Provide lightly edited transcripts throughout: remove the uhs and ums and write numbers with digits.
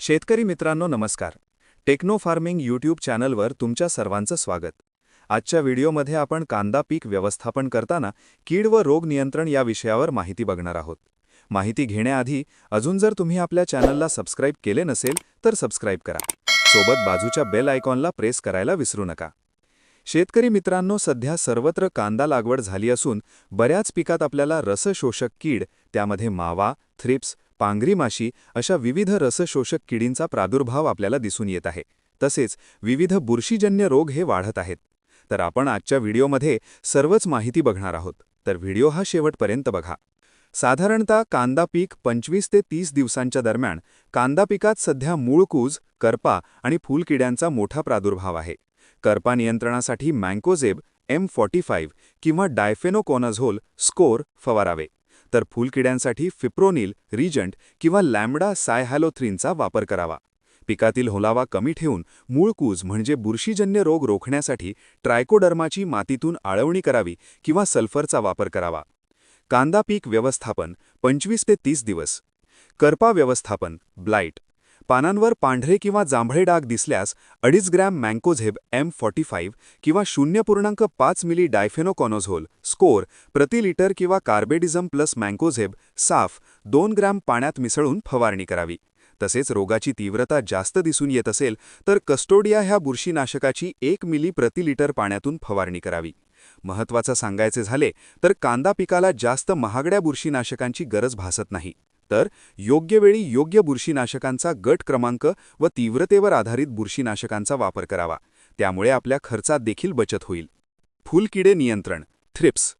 शेतकरी मित्रांनो नमस्कार. टेक्नो फार्मिंग यूट्यूब चॅनलवर तुमच्या सर्वांचं स्वागत. आजच्या व्हिडिओमध्ये आपण कांदा पीक व्यवस्थापन करताना कीड व रोग नियंत्रण या विषयावर माहिती बघणार आहोत. माहिती घेण्याआधी अजून जर तुम्ही आपल्या चॅनलला सबस्क्राईब केले नसेल तर सबस्क्राईब करा. सोबत बाजूच्या बेल आयकॉनला प्रेस करायला विसरू नका. शेतकरी मित्रांनो, सध्या सर्वत्र कांदा लागवड झाली असून बऱ्याच पिकात आपल्याला रसशोषक कीड, त्यामध्ये मावा, थ्रिप्स, पांगरी माशी अशा विविध रसशोषक किडींचा प्रादुर्भाव आपल्याला दिसून येत आहे. तसेच विविध बुरशीजन्य रोग हे वाढत आहेत. तर आपण आजच्या व्हिडिओमध्ये सर्वच माहिती बघणार आहोत. तर व्हिडिओ हा शेवटपर्यंत बघा. साधारणतः कांदा पीक 25 ते 30 दिवसांच्या दरम्यान कांदा पिकात सध्या मूळकूज, करपा आणि फुलकिड्यांचा मोठा प्रादुर्भाव आहे. करपा नियंत्रणासाठी मँकोझेब M45 किंवा डायफेनोकोनाझोल स्कोर फवारावे, तर फुलकिड्यांसाठी फिप्रोनिल, रिजंट किंवा लॅम्बडा सायहॅलोथ्रिनचा वापर करावा. पिकातील होलावा कमी ठेवून मूळकूज म्हणजे बुरशीजन्य रोग रोखण्यासाठी ट्रायकोडर्माची मातीतून आळवणी करावी किंवा सल्फरचा वापर करावा. कांदा पीक व्यवस्थापन 25 ते 30 दिवस. करपा व्यवस्थापन ब्लाइट. पानांवर पांढरे किंवा जांभळे डाग दिसल्यास 2.5 ग्रॅम मँकोझेब M45 किंवा 0.5 मिली डायफेनोकोनाझोल स्कोर प्रति लिटर किंवा कार्बेडिझम प्लस मँकोझेब साफ 2 ग्रॅम पाण्यात मिसळून फवारणी करावी. तसेच रोगाची तीव्रता जास्त दिसून येत असेल तर कस्टोडिया ह्या बुरशीनाशकाची 1 मिली प्रति लिटर पाण्यातून फवारणी करावी. महत्त्वाचं सांगायचे झाले तर कांदा पिकाला जास्त महागड्या बुरशीनाशकांची गरज भासत नाही. तर योग्य वेळी योग्य बुरशीनाशकांचा गट क्रमांक व तीव्रतेवर आधारित बुरशीनाशकांचा वापर करावा. त्यामुळे आपल्या खर्चात देखील बचत होईल. फुलकिडे नियंत्रण थ्रिप्स.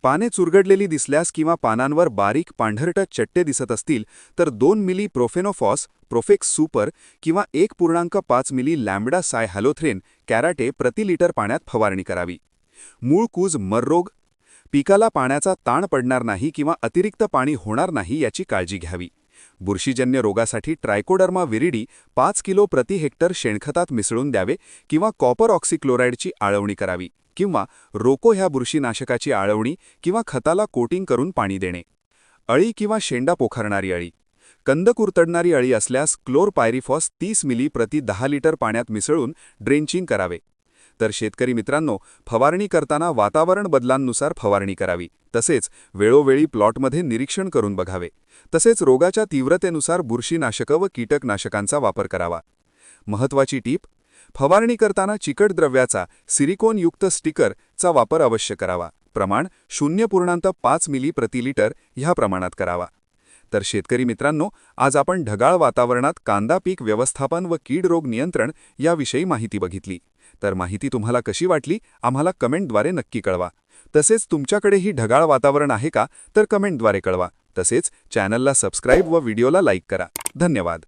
पाने चुरगडलेली दिसल्यास किंवा पानांवर बारीक पांढरटच चट्टे दिसत असतील तर 2 मिली प्रोफेनोफॉस प्रोफेक्स सुपर किंवा 1.5 मिली लॅम्बडा सायहॅलोथ्रिन कॅराटे प्रति लिटर पाण्यात फवारणी करावी. मूळकूज मररोग. पिकाला पाण्याचा ताण पडणार नाही किंवा अतिरिक्त पाणी होणार नाही याची काळजी घ्यावी. बुरशीजन्य रोगासाठी ट्रायकोडर्मा विरिडी 5 किलो प्रति हेक्टर शेणखतात मिसळून द्यावे किंवा कॉपर ऑक्सिक्लोराइडची आळवणी करावी किंवा रोको ह्या बुरशीनाशकाची आळवणी किंवा खताला कोटिंग करून पाणी देणे. अळी किंवा शेंडा पोखरणारी अळी. कंद कुरतडणारी अळी असल्यास क्लोरपायरिफॉस 30 मिली प्रति 10 लिटर पाण्यात मिसळून ड्रेंचिंग करावे. तर शेतकरी मित्रांनो, फवारणी करताना वातावरण बदलांनुसार फवारणी करावी. तसेच वेळोवेळी प्लॉटमध्ये निरीक्षण करून बघावे. तसेच रोगाच्या तीव्रतेनुसार बुरशीनाशक व कीटकनाशकांचा वापर करावा. महत्त्वाची टीप: फवारणी करताना चिकट द्रव्याचा सिलिकॉनयुक्त स्टिकरचा वापर अवश्य करावा. प्रमाण 0.5 मिली प्रति लिटर ह्या प्रमाणात करावा. तर शेतकरी मित्रांनो, आज आपण ढगाळ वातावरणात कांदा पीक व्यवस्थापन व कीड रोग नियंत्रण याविषयी माहिती बघितली. तर माहिती तुम्हाला कशी वाटली आम्हाला कमेंटद्वारे नक्की कळवा. तसेच तुमच्याकडेही ढगाळ वातावरण आहे का तर कमेंटद्वारे कळवा. तसेच चॅनलला सबस्क्राईब व व्हिडिओला लाईक करा. धन्यवाद.